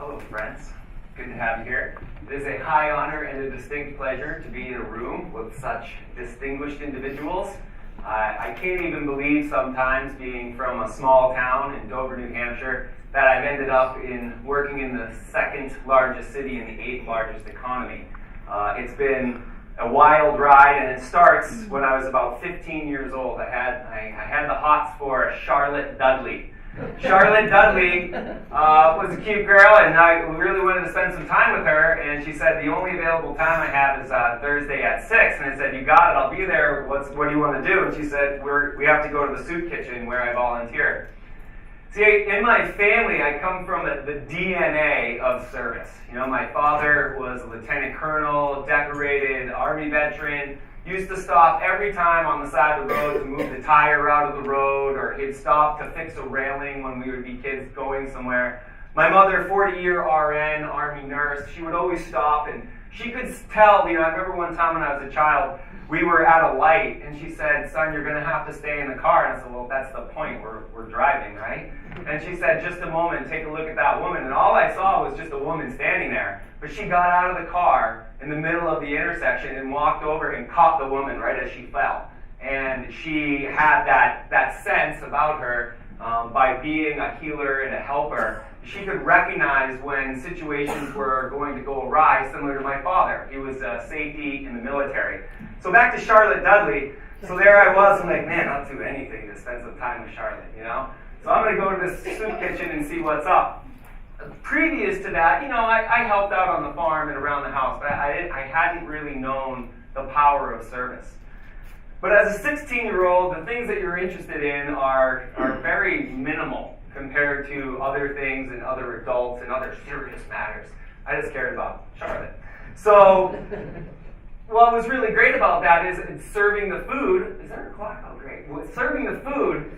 Hello, friends. Good to have you here. It is a high honor and a distinct pleasure to be in a room with such distinguished individuals. I can't even believe sometimes, being from a small town in Dover, New Hampshire, that I've ended up working in the second largest city in the eighth largest economy. It's been a wild ride, and it starts when I was about 15 years old. I had the hots for Charlotte Dudley. Charlotte Dudley was a cute girl, and I really wanted to spend some time with her, and she said, the only available time I have is Thursday at 6, and I said, you got it, I'll be there, what do you want to do? And she said, we have to go to the soup kitchen where I volunteer. See, in my family, I come from the DNA of service. You know, my father was a lieutenant colonel, decorated Army veteran, used to stop every time on the side of the road to move the tire out of the road, or he'd stop to fix a railing when we would be kids going somewhere. My mother, 40-year RN, Army nurse, she would always stop, and she could tell, I remember one time when I was a child, we were at a light, and she said, son, you're going to have to stay in the car. And I said, well, that's the point, we're driving, right? And she said, just a moment, take a look at that woman. And all I saw was just a woman standing there. But she got out of the car in the middle of the intersection and walked over and caught the woman right as she fell. And she had that sense about her, by being a healer and a helper. She could recognize when situations were going to go awry, similar to my father. He was safety in the military. So back to Charlotte Dudley. So there I was, I'm like, man, I'll do anything to spend some time with Charlotte, So I'm going to go to this soup kitchen and see what's up. Previous to that, I helped out on the farm and around the house, but I hadn't really known the power of service. But as a 16-year-old, the things that you're interested in are very minimal compared to other things and other adults and other serious matters. I just cared about Charlotte. So what was really great about that is serving the food. Is there a clock? Oh, great. With serving the food,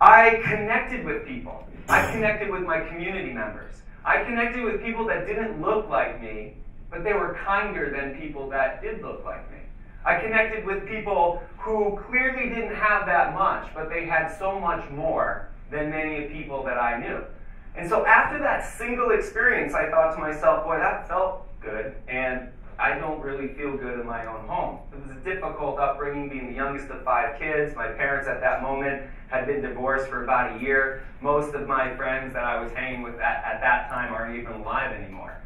I connected with people. I connected with my community members. I connected with people that didn't look like me, but they were kinder than people that did look like me. I connected with people who clearly didn't have that much, but they had so much more than many people that I knew. And so after that single experience, I thought to myself, boy, that felt good, and I don't really feel good in my own home. It was a difficult upbringing, being the youngest of 5 kids. My parents at that moment had been divorced for about a year. Most of my friends that I was hanging with at that time aren't even alive anymore.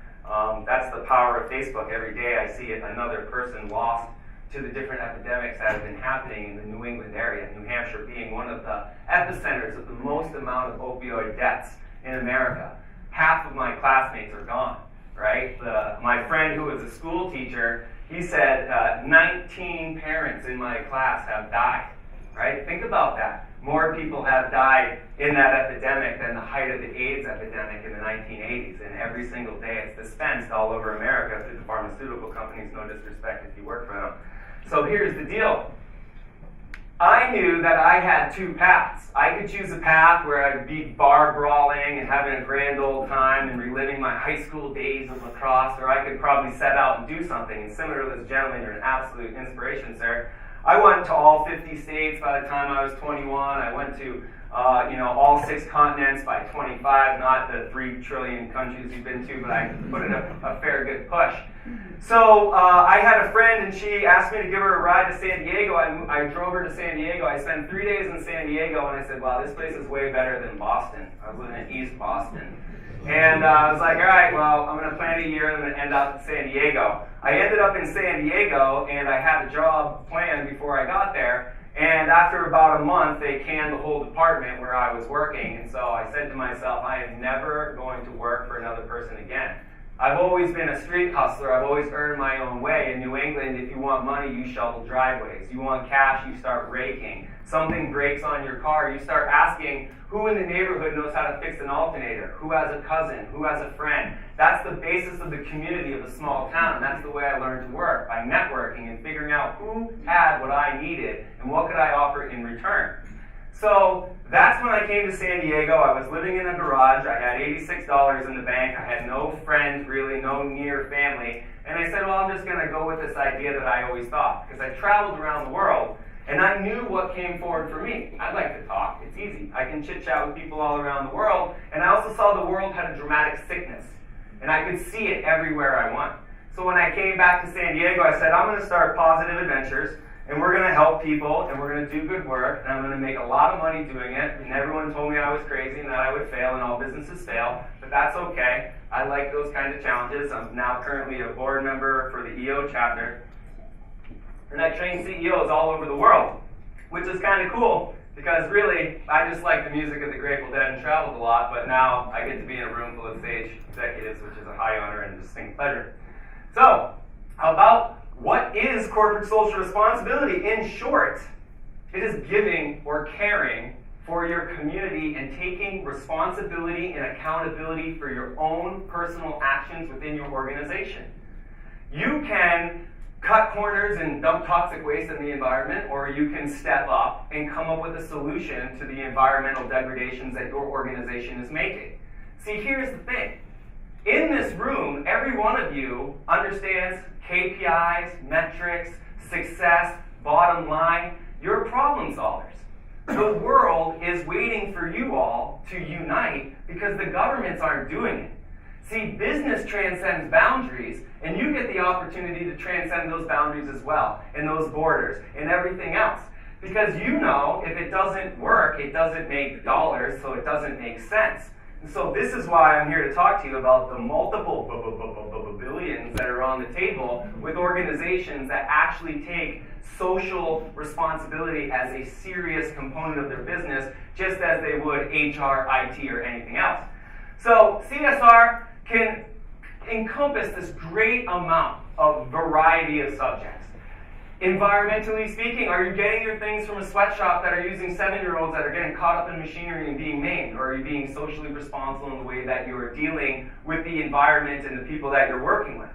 That's the power of Facebook. Every day I see another person lost to the different epidemics that have been happening in the New England area, New Hampshire being one of the epicenters of the most amount of opioid deaths in America. Half of my classmates are gone, right? My friend who was a school teacher, he said 19 parents in my class have died, right? Think about that. More people have died in that epidemic than the height of the AIDS epidemic in the 1980s, and every single day it's dispensed all over America through the pharmaceutical companies, no disrespect if you work for them. So here's the deal. I knew that I had 2 paths. I could choose a path where I'd be bar brawling and having a grand old time and reliving my high school days of lacrosse, or I could probably set out and do something. And similar to this gentleman, you're an absolute inspiration, sir. I went to all 50 states by the time I was 21. I went to all 6 continents by 25, not the 3 trillion countries you've been to, but I put in a fair good push. So I had a friend, and she asked me to give her a ride to San Diego. I drove her to San Diego. I spent 3 days in San Diego, and I said, wow, this place is way better than Boston. I was living in East Boston. And I was like, all right, well, I'm going to plan a year, and I'm going to end up in San Diego. I ended up in San Diego, and I had a job planned before I got there. And after about a month, they canned the whole department where I was working. And so I said to myself, I am never going to work for another person again. I've always been a street hustler. I've always earned my own way. In New England, if you want money, you shovel driveways. You want cash, you start raking. Something breaks on your car, you start asking who in the neighborhood knows how to fix an alternator, who has a cousin, who has a friend. That's the basis of the community of a small town, and that's the way I learned to work, by networking and figuring out who had what I needed and what could I offer in return. So that's when I came to San Diego. I was living in a garage. I had $86 in the bank. I had no friends, really, no near family. And I said, well, I'm just going to go with this idea that I always thought, because I traveled around the world, and I knew what came forward for me. I like to talk. It's easy. I can chit-chat with people all around the world. And I also saw the world had a dramatic sickness. And I could see it everywhere I went. So when I came back to San Diego, I said, I'm going to start Positive Adventures, and we're going to help people, and we're going to do good work, and I'm going to make a lot of money doing it. And everyone told me I was crazy and that I would fail, and all businesses fail, but that's okay. I like those kind of challenges. I'm now currently a board member for the EO chapter, and I train CEOs all over the world, which is kind of cool, because really, I just like the music of the Grateful Dead and traveled a lot, but now I get to be in a room full of sage executives, which is a high honor and distinct pleasure. So, about what is corporate social responsibility? In short, it is giving or caring for your community and taking responsibility and accountability for your own personal actions within your organization. You can cut corners and dump toxic waste in the environment, or you can step up and come up with a solution to the environmental degradations that your organization is making. See, here's the thing. In this room, every one of you understands KPIs, metrics, success, bottom line. You're problem solvers. The world is waiting for you all to unite because the governments aren't doing it. See, business transcends boundaries, and you get the opportunity to transcend those boundaries as well, and those borders, and everything else. Because you know, if it doesn't work, it doesn't make dollars, so it doesn't make sense. And so this is why I'm here to talk to you about the multiple billions that are on the table with organizations that actually take social responsibility as a serious component of their business, just as they would HR, IT, or anything else. So CSR can encompass this great amount of variety of subjects. Environmentally speaking, are you getting your things from a sweatshop that are using 7-year-olds that are getting caught up in machinery and being maimed? Or are you being socially responsible in the way that you are dealing with the environment and the people that you're working with?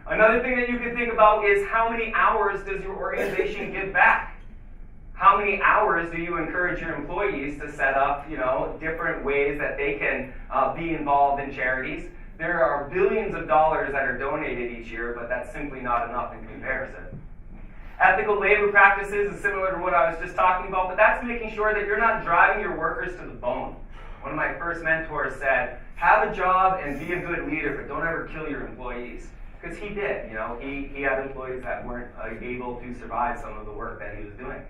Another thing that you can think about is how many hours does your organization give back? How many hours do you encourage your employees to set up, different ways that they can be involved in charities? There are billions of dollars that are donated each year, but that's simply not enough in comparison. Ethical labor practices is similar to what I was just talking about, but that's making sure that you're not driving your workers to the bone. One of my first mentors said, have a job and be a good leader, but don't ever kill your employees. Because he did, he had employees that weren't able to survive some of the work that he was doing.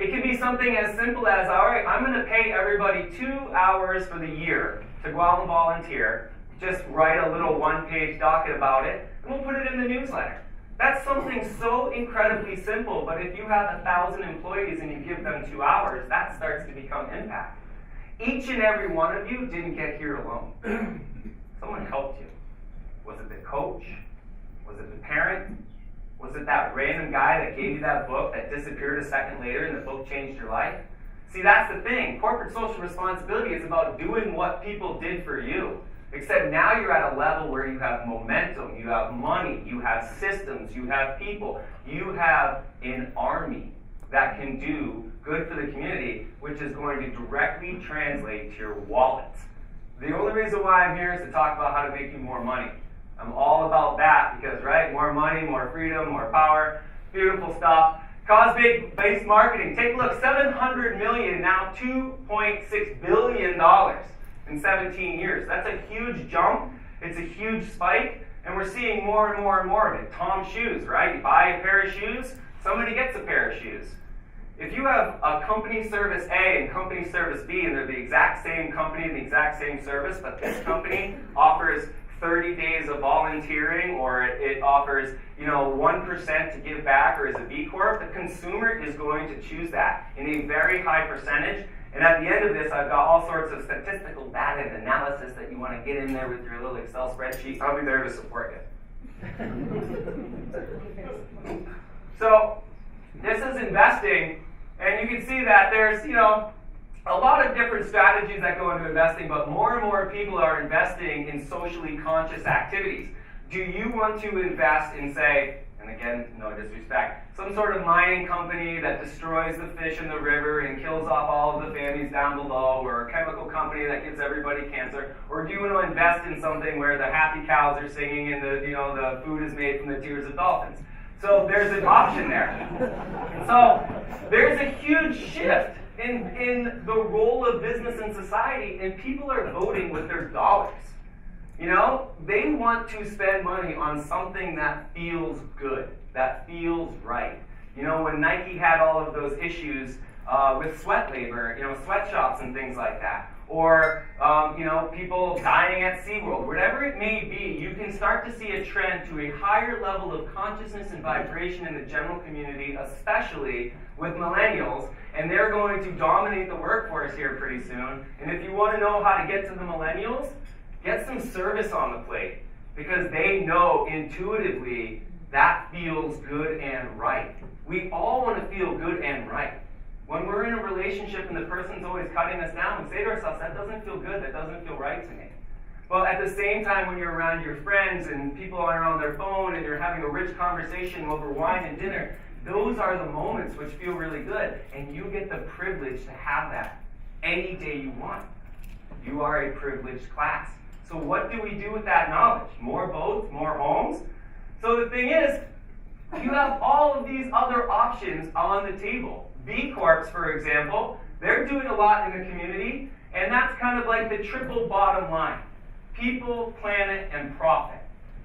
It can be something as simple as, all right, I'm going to pay everybody 2 hours for the year to go out and volunteer, just write a little one-page docket about it, and we'll put it in the newsletter. That's something so incredibly simple, but if you have 1,000 employees and you give them 2 hours, that starts to become impact. Each and every one of you didn't get here alone. Someone helped you. Was it the coach? Was it the parent? Was it that random guy that gave you that book that disappeared a second later and the book changed your life? See, that's the thing. Corporate social responsibility is about doing what people did for you. Except now you're at a level where you have momentum, you have money, you have systems, you have people, you have an army that can do good for the community, which is going to directly translate to your wallet. The only reason why I'm here is to talk about how to make you more money. I'm all about that because, right, more money, more freedom, more power, beautiful stuff. Cause-based marketing, take a look, $700 million, now $2.6 billion. In 17 years. That's a huge jump. It's a huge spike. And we're seeing more and more and more of it. Tom's shoes, right? You buy a pair of shoes, somebody gets a pair of shoes. If you have a company service A and company service B, and they're the exact same company and the exact same service, but this company offers 30 days of volunteering, or it offers 1% to give back, or is a B Corp, the consumer is going to choose that in a very high percentage. And at the end of this, I've got all sorts of statistical data and analysis that you want to get in there with your little Excel spreadsheet. I'll be there to support you. So this is investing, and you can see that there's, a lot of different strategies that go into investing, but more and more people are investing in socially conscious activities. Do you want to invest in, say, and again, no disrespect, some sort of mining company that destroys the fish in the river and kills off all of the families down below, or a chemical company that gives everybody cancer? Or do you want to invest in something where the happy cows are singing and the food is made from the tears of dolphins? So there's an option there. So there's a huge shift in the role of business in society, and people are voting with their dollars. You know, they want to spend money on something that feels good, that feels right. You know, when Nike had all of those issues with sweat labor, sweatshops and things like that, or, people dying at SeaWorld, whatever it may be, you can start to see a trend to a higher level of consciousness and vibration in the general community, especially with millennials, and they're going to dominate the workforce here pretty soon. And if you want to know how to get to the millennials, get some service on the plate, because they know intuitively that feels good and right. We all want to feel good and right. When we're in a relationship and the person's always cutting us down, we say to ourselves, that doesn't feel good, that doesn't feel right to me. But at the same time, when you're around your friends and people are on their phone and you're having a rich conversation over wine and dinner, those are the moments which feel really good. And you get the privilege to have that any day you want. You are a privileged class. So what do we do with that knowledge? More boats, more homes? So the thing is, you have all of these other options on the table. B Corps, for example, they're doing a lot in the community, and that's kind of like the triple bottom line. People, planet, and profit.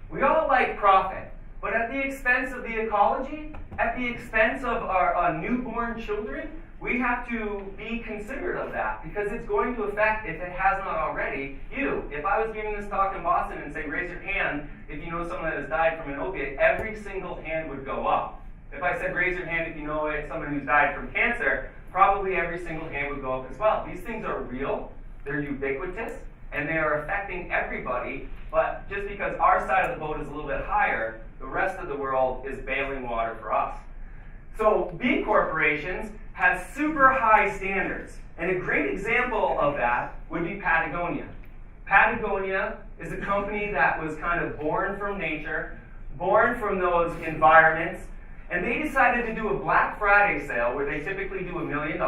We all like profit, but at the expense of the ecology, at the expense of our newborn children, we have to be considerate of that, because it's going to affect, if it has not already, you. If I was giving this talk in Boston and say, raise your hand if you know someone that has died from an opiate, every single hand would go up. If I said, raise your hand if you know someone who's died from cancer, probably every single hand would go up as well. These things are real, they're ubiquitous, and they are affecting everybody, but just because our side of the boat is a little bit higher, the rest of the world is bailing water for us. So B corporations have super high standards, and a great example of that would be Patagonia. Patagonia is a company that was kind of born from nature, born from those environments, and they decided to do a Black Friday sale where they typically do $1 million.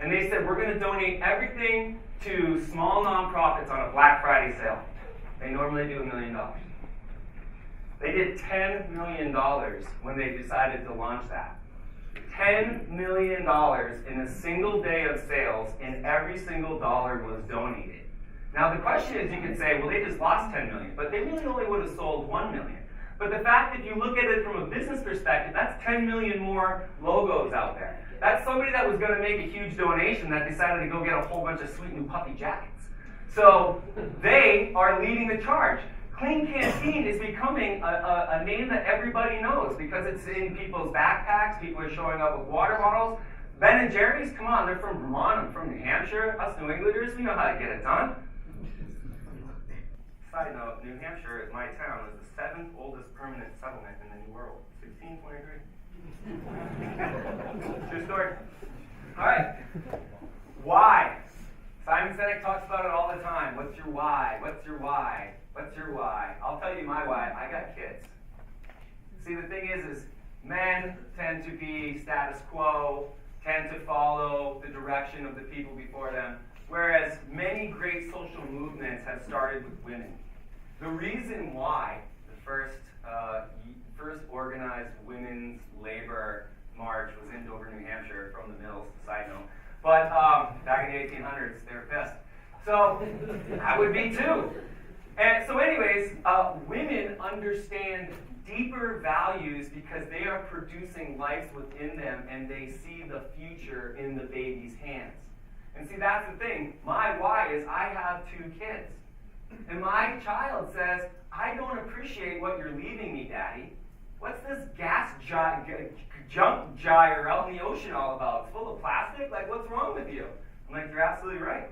And they said, we're going to donate everything to small nonprofits on a Black Friday sale. They normally do $1 million. They did $10 million when they decided to launch that. $10 million in a single day of sales, and every single dollar was donated. Now the question is, you could say, well, they just lost $10 million, but they really only would have sold $1 million. But the fact that you look at it from a business perspective, that's 10 million more logos out there. That's somebody that was going to make a huge donation that decided to go get a whole bunch of sweet new puffy jackets. So they are leading the charge. Clean Canteen is becoming a name that everybody knows because it's in people's backpacks. People are showing up with water bottles. Ben & Jerry's, come on, they're from Vermont. I'm from New Hampshire. Us New Englanders, we know how to get it done. Side note, New Hampshire, my town, is the 7th oldest permanent settlement in the New World. 1623. True story. All right. Why? Simon Sinek talks about it all the time. What's your why? What's your why? What's your why? I'll tell you my why. I got kids. See, the thing is men tend to be status quo, tend to follow the direction of the people before them, whereas many great social movements have started with women. The reason why the first organized women's labor march was in Dover, New Hampshire, from the mills, side note. But back in the 1800s, they were pissed. So I would be too. And so anyways, women understand deeper values because they are producing lives within them and they see the future in the baby's hands. And see, that's the thing. My why is I have 2 kids. And my child says, I don't appreciate what you're leaving me, Daddy. What's this gas junk gyre out in the ocean all about? It's full of plastic? Like, what's wrong with you? I'm like, you're absolutely right.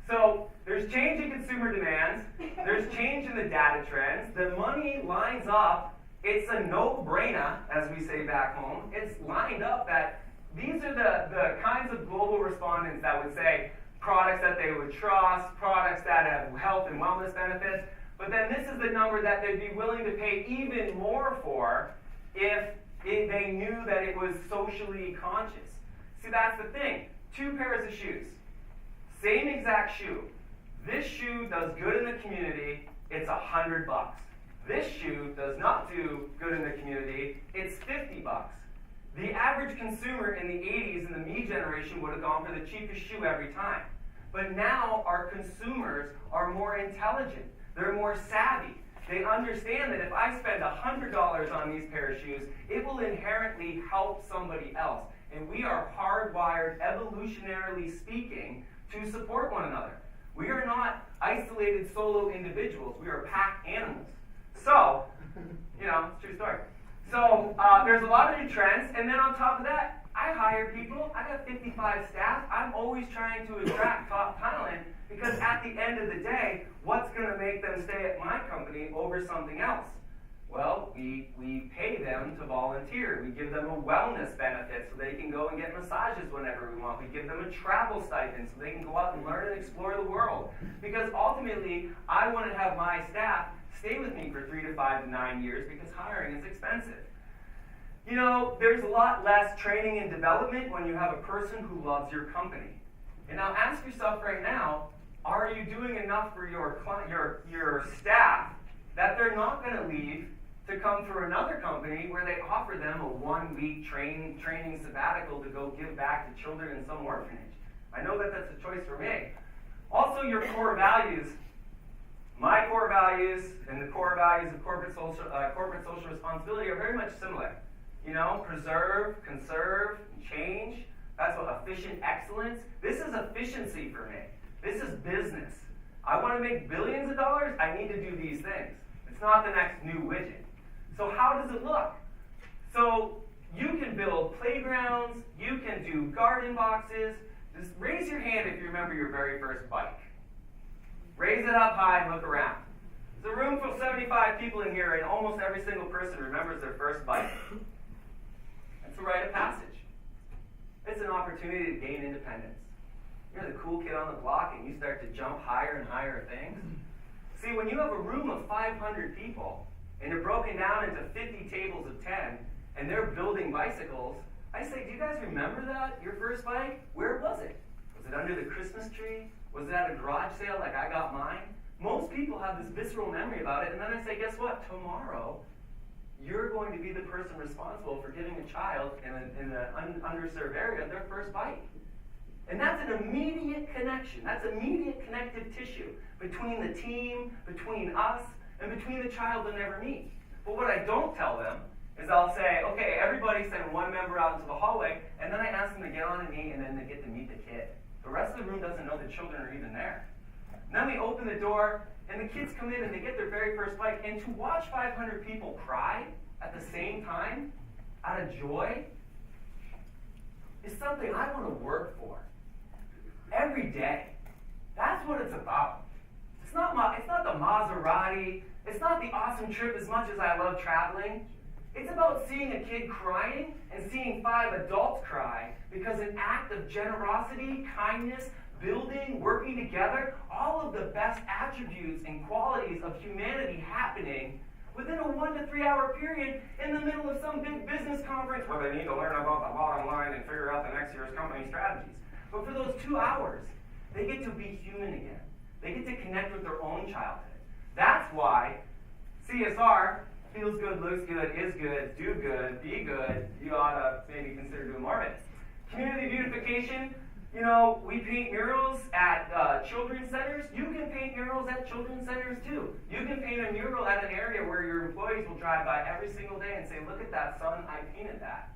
So there's change in consumer demands. There's change in the data trends. The money lines up. It's a no-brainer, as we say back home. It's lined up that these are the kinds of global respondents that would say products that they would trust, products that have health and wellness benefits. But then this is the number that they'd be willing to pay even more for if they knew that it was socially conscious. See, that's the thing. 2 pairs of shoes. Same exact shoe. This shoe does good in the community. It's $100. This shoe does not do good in the community. It's $50. The average consumer in the 80s in the me generation would have gone for the cheapest shoe every time. But now our consumers are more intelligent. They're more savvy. They understand that if I spend $100 on these pair of shoes, it will inherently help somebody else. And we are hardwired, evolutionarily speaking, to support one another. We are not isolated solo individuals. We are pack animals. So, it's a true story. So there's a lot of new trends, and then on top of that, I hire people. I got 55 staff. I'm always trying to attract top talent because at the end of the day, what's going to make them stay at my company over something else? Well, we pay them to volunteer. We give them a wellness benefit so they can go and get massages whenever we want. We give them a travel stipend so they can go out and learn and explore the world. Because ultimately, I want to have my staff stay with me for 3 to 5 to 9 years because hiring is expensive. There's a lot less training and development when you have a person who loves your company. And now ask yourself right now, are you doing enough for your staff that they're not going to leave to come for another company where they offer them a 1-week training sabbatical to go give back to children in some orphanage? I know that that's a choice for me. Also, your core values. My core values and the core values of corporate social responsibility are very much similar. Preserve, conserve, change. That's what efficient excellence. This is efficiency for me. This is business. I want to make billions of dollars. I need to do these things. It's not the next new widget. So how does it look? So you can build playgrounds. You can do garden boxes. Just raise your hand if you remember your very first bike. Raise it up high and look around. There's a room full of 75 people in here, and almost every single person remembers their first bike. It's a rite of passage. It's an opportunity to gain independence. You're the cool kid on the block, and you start to jump higher and higher things. See, when you have a room of 500 people, and they're broken down into 50 tables of 10, and they're building bicycles, I say, do you guys remember that, your first bike? Where was it? Was it under the Christmas tree? Was it at a garage sale like I got mine? Most people have this visceral memory about it, and then I say, guess what? Tomorrow, you're going to be the person responsible for giving a child in an underserved area their first bike. And that's an immediate connection. That's immediate connective tissue between the team, between us, and between the child they'll never meet. But what I don't tell them is I'll say, okay, everybody send one member out into the hallway, and then I ask them to get on a knee, and then they get to meet the kid. The rest of the room doesn't know the children are even there. And then we open the door, and the kids come in, and they get their very first bike. And to watch 500 people cry at the same time, out of joy, is something I want to work for. Every day. That's what it's about. It's not the Maserati. It's not the awesome trip as much as I love traveling. It's about seeing a kid crying and seeing 5 adults cry because an act of generosity, kindness, building, working together, all of the best attributes and qualities of humanity happening within a 1 to 3 hour period in the middle of some big business conference where they need to learn about the bottom line and figure out the next year's company strategies. But for those 2 hours, they get to be human again. They get to connect with their own childhood. That's why CSR, feels good, looks good, is good, do good, be good, you ought to maybe consider doing more of it. Community beautification, we paint murals at children's centers. You can paint murals at children's centers too. You can paint a mural at an area where your employees will drive by every single day and say, look at that, son, I painted that.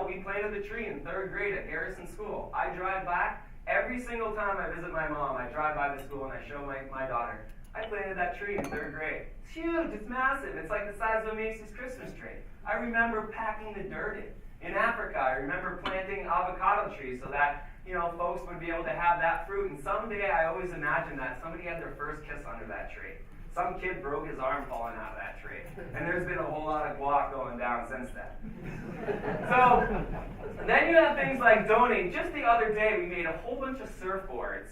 We planted the tree in 3rd grade at Garrison School. I drive by, every single time I visit my mom, I drive by the school and I show my daughter, I planted that tree in 3rd grade. It's huge, it's massive. It's like the size of a Macy's Christmas tree. I remember packing the dirt in. In Africa, I remember planting avocado trees so that, folks would be able to have that fruit. And someday I always imagined that somebody had their first kiss under that tree. Some kid broke his arm falling out of that tree. And there's been a whole lot of guac going down since then. So, then you have things like donate. Just the other day, we made a whole bunch of surfboards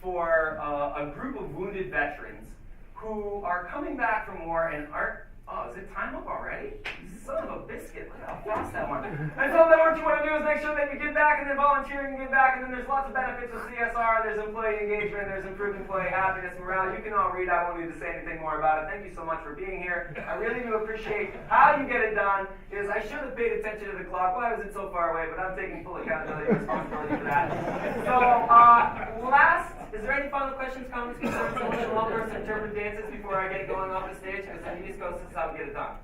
for a group of wounded veterans who are coming back from war and aren't, is it time up already? Son of a biscuit, look how fast that went. And so then what you want to do is make sure that you give back and then volunteer and give back, and then there's lots of benefits of CSR, there's employee engagement, there's improved employee happiness, morale. You can all read, I won't need to say anything more about it. Thank you so much for being here. I really do appreciate how you get it done. I should have paid attention to the clock. Why was it so far away? But I'm taking full accountability and responsibility for that. So, is there any final questions, comments, concerns, emotional all first interpret dances before I get going off the stage? Because in the East Coast, this is how we get it done.